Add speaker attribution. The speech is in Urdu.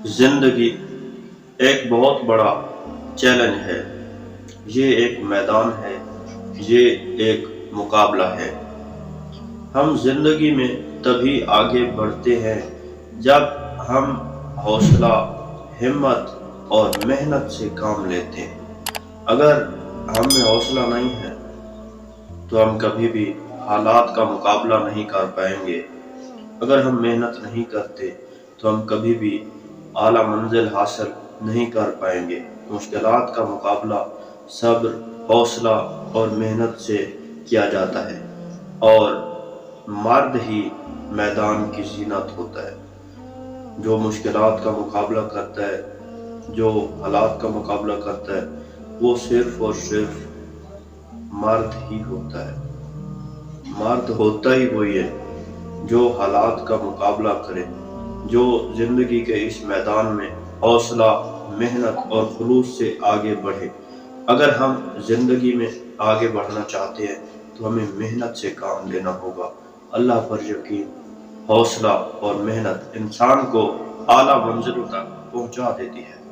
Speaker 1: زندگی ایک بہت بڑا چیلنج ہے۔ یہ ایک میدان ہے، یہ ایک مقابلہ ہے۔ ہم زندگی میں تبھی آگے بڑھتے ہیں جب ہم حوصلہ، ہمت اور محنت سے کام لیتے ہیں۔ اگر ہم میں حوصلہ نہیں ہے تو ہم کبھی بھی حالات کا مقابلہ نہیں کر پائیں گے۔ اگر ہم محنت نہیں کرتے تو ہم کبھی بھی اعلیٰ منزل حاصل نہیں کر پائیں گے۔ مشکلات کا مقابلہ صبر، حوصلہ اور محنت سے کیا جاتا ہے، اور مرد ہی میدان کی زینت ہوتا ہے۔ جو مشکلات کا مقابلہ کرتا ہے، جو حالات کا مقابلہ کرتا ہے، وہ صرف اور صرف مرد ہی ہوتا ہے۔ مرد ہوتا ہی وہی ہے جو حالات کا مقابلہ کرے، جو زندگی کے اس میدان میں حوصلہ، محنت اور خلوص سے آگے بڑھے۔ اگر ہم زندگی میں آگے بڑھنا چاہتے ہیں تو ہمیں محنت سے کام لینا ہوگا۔ اللہ پر یقین، حوصلہ اور محنت انسان کو اعلیٰ منزلوں تک پہنچا دیتی ہے۔